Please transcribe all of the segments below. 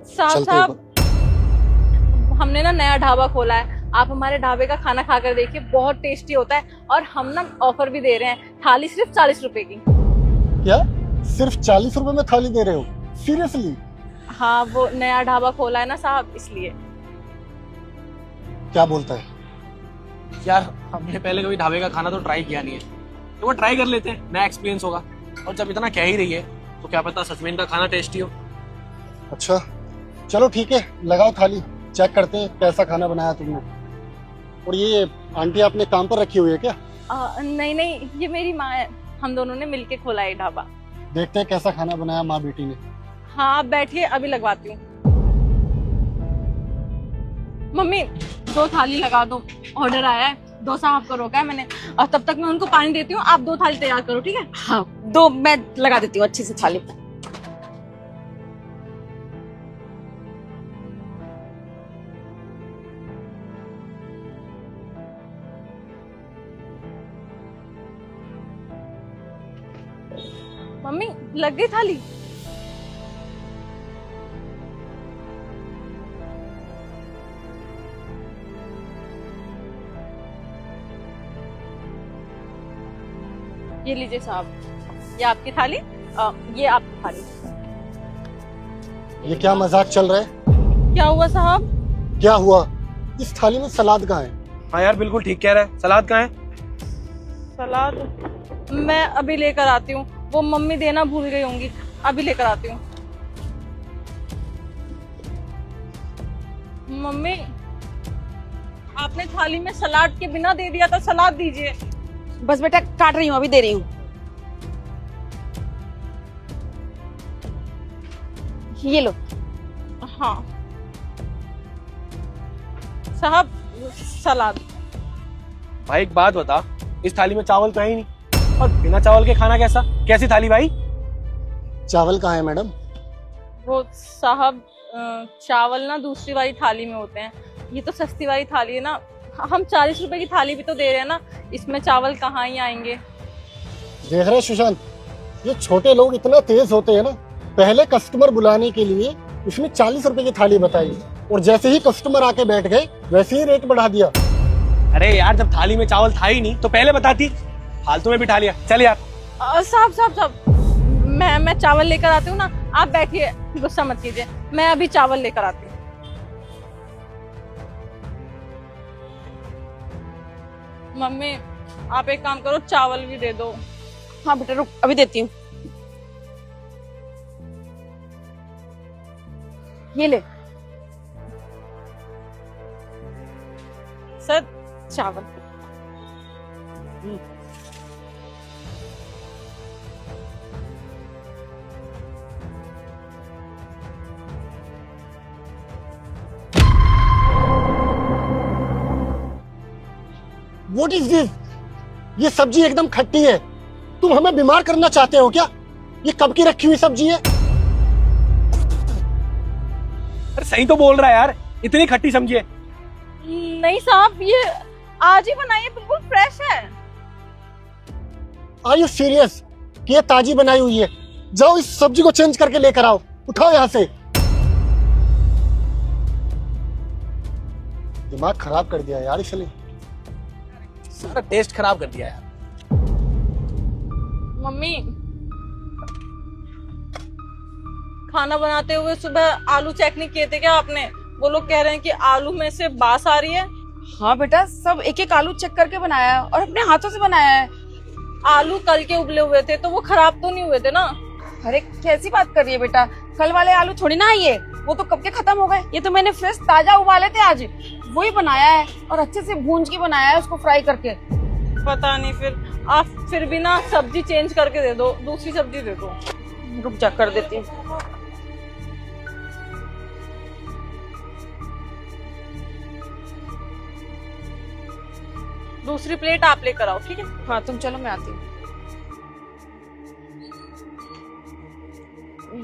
साहब चलते साहब, हैं। हमने ना नया ढाबा खोला है, आप हमारे ढाबे का खाना खाकर देखिए, बहुत टेस्टी होता है। और हम ना ऑफर भी दे रहे हैं, थाली सिर्फ 40 रुपए की। क्या सिर्फ 40 रुपए में थाली दे रहे हो? सीरियसली? हाँ, वो नया ढाबा खोला है ना साहब, इसलिए। क्या बोलता है? यार हमने पहले कभी ढाबे का खाना तो ट्राई किया नहीं है, तो वो ट्राई कर लेते हैं, नया एक्सपीरियंस होगा। और जब इतना कह ही रही है तो क्या पता सच में इनका खाना टेस्टी हो। अच्छा चलो ठीक है, लगाओ थाली, चेक करते हैं कैसा खाना बनाया तुमने। और ये आंटी आपने काम पर रखी हुई है क्या? नहीं नहीं, ये मेरी माँ है, हम दोनों ने मिलके खोला है ढाबा। देखते हैं कैसा खाना बनाया माँ बेटी ने। हाँ आप बैठिए, अभी लगवाती हूँ। मम्मी 2 थाली लगा दो, ऑर्डर आया है, 2 साहब को रोका है मैंने। और तब तक मैं उनको पानी देती हूँ, आप 2 थाली तैयार करो, ठीक है? हाँ 2 मैं लगा देती हूँ अच्छी से थाली। मम्मी लग गई थाली? ये लीजिए साहब, ये आपकी थाली, ये आपकी थाली। ये क्या मजाक चल रहा है? क्या हुआ साहब? क्या हुआ? इस थाली में सलाद कहाँ है? हाँ यार बिल्कुल ठीक कह रहा है, सलाद कहाँ है? सलाद मैं अभी लेकर आती हूँ, वो मम्मी देना भूल गई होंगी, अभी लेकर आती हूँ। मम्मी आपने थाली में सलाद के बिना दे दिया था, सलाद दीजिए। बस बेटा काट रही हूँ, अभी दे रही हूँ। ये लो। हाँ साहब, सलाद। भाई एक बात बता, इस थाली में चावल तो है ही नहीं, और बिना चावल के खाना कैसा? कैसी थाली भाई? चावल कहाँ है मैडम? वो साहब चावल ना दूसरी वाली थाली में होते हैं, ये तो सस्ती वाली थाली है ना, हम 40 रुपए की थाली भी तो दे रहे हैं ना, इसमें चावल कहाँ ही आएंगे। देख रहे सुशांत, ये छोटे लोग इतना तेज होते हैं ना, पहले कस्टमर बुलाने के लिए इसमें 40 रुपए की थाली बताई, और जैसे ही कस्टमर आके बैठ गए वैसे ही रेट बढ़ा दिया। अरे यार जब थाली में चावल था ही नहीं तो पहले बताती, फालतू में बिठा लिया। चल यार। साहब साहब साहब, मैं चावल लेकर आती हूँ ना, आप बैठिए, गुस्सा मत कीजिए, मैं अभी चावल लेकर आती हूँ। मम्मी आप एक काम करो, चावल भी दे दो। हाँ बेटा रुक, अभी देती हूँ। ये ले। सर चावल। What is this? ये सब्जी एकदम खट्टी है, तुम हमें बीमार करना चाहते हो क्या? ये कब की रखी हुई सब्जी है? अरे सही तो बोल रहा है यार, इतनी खट्टी समझिए। नहीं साहब, ये आज ही बनाई है, बिल्कुल फ्रेश है। Are you serious? कि ये ताजी बनाई हुई है? जाओ इस सब्जी को चेंज करके लेकर आओ, उठाओ यहाँ से। दिमाग खराब कर दिया यार इसने। सारा टेस्ट खराब कर दिया यार। मम्मी खाना बनाते हुए सुबह आलू चेक नहीं किए थे क्या आपने? वो लोग कह रहे हैं कि आलू में से बास आ रही है। हाँ बेटा सब एक एक आलू चेक करके बनाया है और अपने हाथों से बनाया है। आलू कल के उबले हुए थे तो वो खराब तो नहीं हुए थे ना? अरे कैसी बात कर रही है बेटा, कल वाले आलू थोड़ी ना ये, वो तो कब के खत्म हो गए। ये तो मैंने फ्रेश ताजा उबाले थे आज, वही बनाया है और अच्छे से भूंज के बनाया है उसको फ्राई करके। पता नहीं, फिर आप फिर भी ना सब्जी चेंज करके दे दो, दूसरी सब्जी दे दो। रुक जा कर देती हूँ। दूसरी प्लेट आप लेकर आओ, ठीक है? हाँ तुम चलो मैं आती हूँ।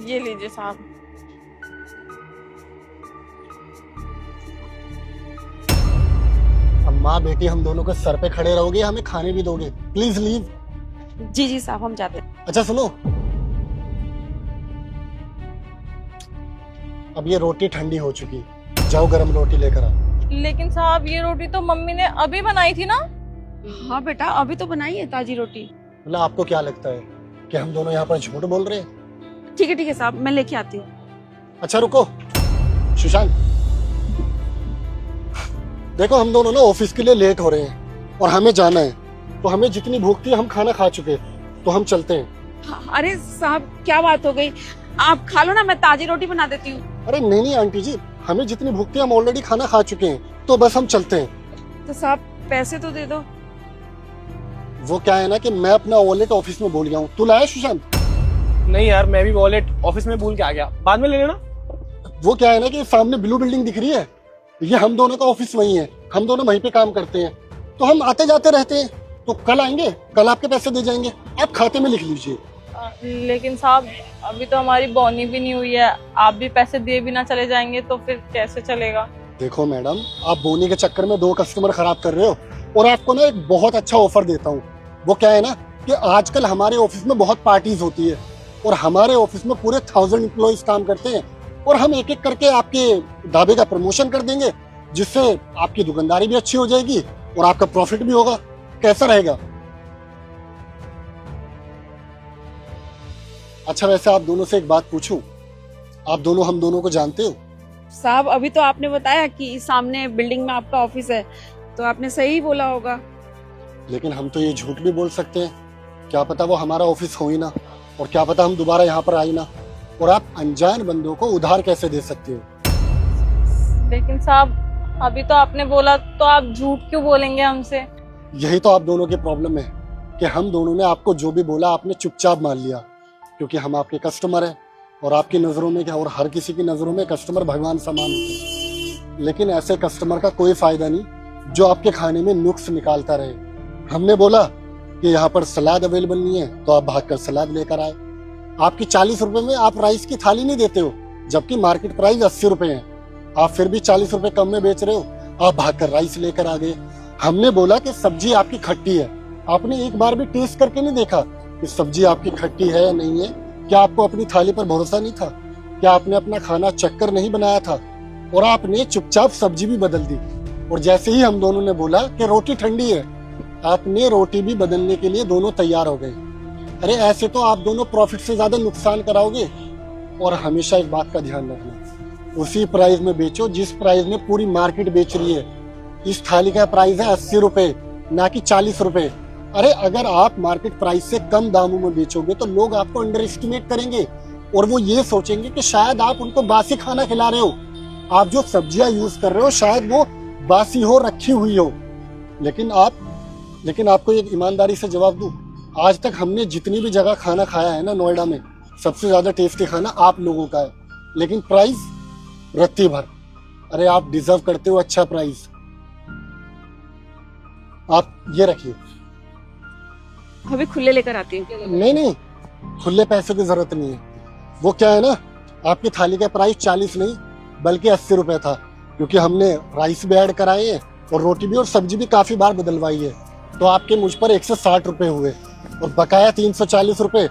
ये लीजिए साहब। अब माँ बेटी हम दोनों के सर पे खड़े रहोगे, हमें खाने भी दोगे? Please leave. जी जी साहब हम जाते हैं। अच्छा सुनो, अब ये रोटी ठंडी हो चुकी है, जाओ गरम रोटी लेकर आओ। लेकिन साहब ये रोटी तो मम्मी ने अभी बनाई थी ना। हाँ बेटा, अभी तो बनाई है ताजी रोटी। मतलब आपको क्या लगता है कि हम दोनों यहाँ पर झूठ बोल रहे हैं? ठीक है साहब, मैं लेके आती हूँ। अच्छा रुको सुशांत, देखो हम दोनों ना ऑफिस के लिए लेट हो रहे हैं और हमें जाना है, तो हमें जितनी भूख थी हम खाना खा चुके, तो हम चलते हैं। हाँ, अरे साहब क्या बात हो गई, आप खा लो ना, मैं ताजी रोटी बना देती हूँ। अरे नहीं नहीं आंटी जी, हमें जितनी भूख थी हम ऑलरेडी खाना खा चुके हैं, तो बस हम चलते हैं। तो साहब पैसे तो दे दो। वो क्या है ना कि मैं अपना वॉलेट ऑफिस में भूल गया हूँ। तू लाया सुशांत? नहीं यार, मैं भी वॉलेट ऑफिस में भूल के आ गया, बाद में ले लेना। वो क्या है ना कि सामने ब्लू बिल्डिंग दिख रही है, ये हम दोनों का ऑफिस वही है, हम दोनों वहीं पे काम करते हैं, तो हम आते जाते रहते हैं। तो कल आएंगे, कल आपके पैसे दे जाएंगे, आप खाते में लिख लीजिए। लेकिन साहब अभी तो हमारी बोनी भी नहीं हुई है, आप भी पैसे दिए बिना चले जाएंगे तो फिर कैसे चलेगा? देखो मैडम, आप बोनी के चक्कर में 2 कस्टमर खराब कर रहे हो, और आपको ना एक बहुत अच्छा ऑफर देता हूँ। वो क्या है ना कि आजकल हमारे ऑफिस में बहुत पार्टीज होती है, और हमारे ऑफिस में पूरे 1000 एम्प्लॉइज काम करते हैं, और हम एक एक करके आपके ढाबे का प्रमोशन कर देंगे, जिससे आपकी दुकानदारी भी अच्छी हो जाएगी और आपका प्रॉफिट भी होगा। कैसा रहेगा? अच्छा वैसे आप दोनों से एक बात पूछूं, आप दोनों हम दोनों को जानते हो? साहब अभी तो आपने बताया कि सामने बिल्डिंग में आपका ऑफिस है, तो आपने सही बोला होगा। लेकिन हम तो ये झूठ भी बोल सकते हैं, क्या पता वो हमारा ऑफिस हो ही ना, और क्या पता हम दोबारा यहाँ पर आई ना, और आप अनजान बंदों को उधार कैसे दे सकते हो? लेकिन साहब अभी तो आपने बोला, तो आप झूठ क्यों बोलेंगे हमसे? यही तो आप दोनों की प्रॉब्लम है कि हम दोनों ने आपको जो भी बोला आपने चुपचाप मान लिया, क्योंकि हम आपके कस्टमर हैं, और आपकी नजरों में क्या, और हर किसी की नजरों में कस्टमर भगवान समान होते हैं। लेकिन ऐसे कस्टमर का कोई फायदा नहीं जो आपके खाने में नुक्स निकालता रहे। हमने बोला कि यहाँ पर सलाद अवेलेबल नहीं है, तो आप भागकर सलाद लेकर आए। आपकी 40 रुपए में आप राइस की थाली नहीं देते हो, जबकि मार्केट प्राइस 80 रुपए है, आप फिर भी 40 रुपए कम में बेच रहे हो, आप भागकर राइस लेकर आ गए। हमने बोला कि सब्जी आपकी खट्टी है, आपने एक बार भी टेस्ट करके नहीं देखा कि सब्जी आपकी खट्टी है या नहीं है। क्या आपको अपनी थाली पर भरोसा नहीं था? क्या आपने अपना खाना चक्कर नहीं बनाया था? और आपने चुपचाप सब्जी भी बदल दी, और जैसे ही हम दोनों ने बोला कि रोटी ठंडी है, आपने रोटी भी बदलने के लिए दोनों तैयार हो गए। अरे ऐसे तो आप दोनों प्रॉफिट से ज्यादा नुकसान कराओगे। और हमेशा एक बात का ध्यान रखना, उसी प्राइस में बेचो जिस प्राइस में पूरी मार्केट बेच रही है। इस थाली का प्राइस है 80 रुपए, ना कि 40 रुपए। अरे अगर आप मार्केट प्राइस से कम दामों में बेचोगे तो लोग आपको अंडर एस्टिमेट करेंगे, और वो ये सोचेंगे कि शायद आप उनको बासी खाना खिला रहे हो। आप जो सब्जियां यूज कर रहे हो शायद वो बासी हो, रखी हुई हो। लेकिन आपको एक ईमानदारी से जवाब दूं, आज तक हमने जितनी भी जगह खाना खाया है ना नोएडा में, सबसे ज्यादा टेस्टी खाना आप लोगों का है, लेकिन प्राइस रत्ती भर। अरे आप डिजर्व करते हो अच्छा प्राइस। आप ये रखिए। अभी खुले लेकर आती हूँ। नहीं, खुले पैसों की जरूरत नहीं है। वो क्या है ना, आपकी थाली का प्राइस 40 नहीं बल्कि 80 रुपए था, क्योंकि हमने राइस भी ऐड कराए हैं और रोटी भी और सब्जी भी काफी बार बदलवाई है, तो आपके मुझ पर 160 रुपए हुए, और बकाया 340 रुपए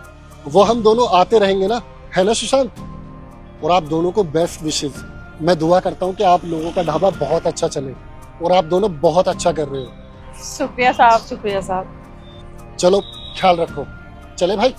वो हम दोनों आते रहेंगे ना, है ना सुशांत? और आप दोनों को बेस्ट विशेष। मैं दुआ करता हूँ कि आप लोगों का ढाबा बहुत अच्छा चले, और आप दोनों बहुत अच्छा कर रहे हो। शुक्रिया साहब। शुक्रिया साहब। चलो ख्याल रखो, चले भाई।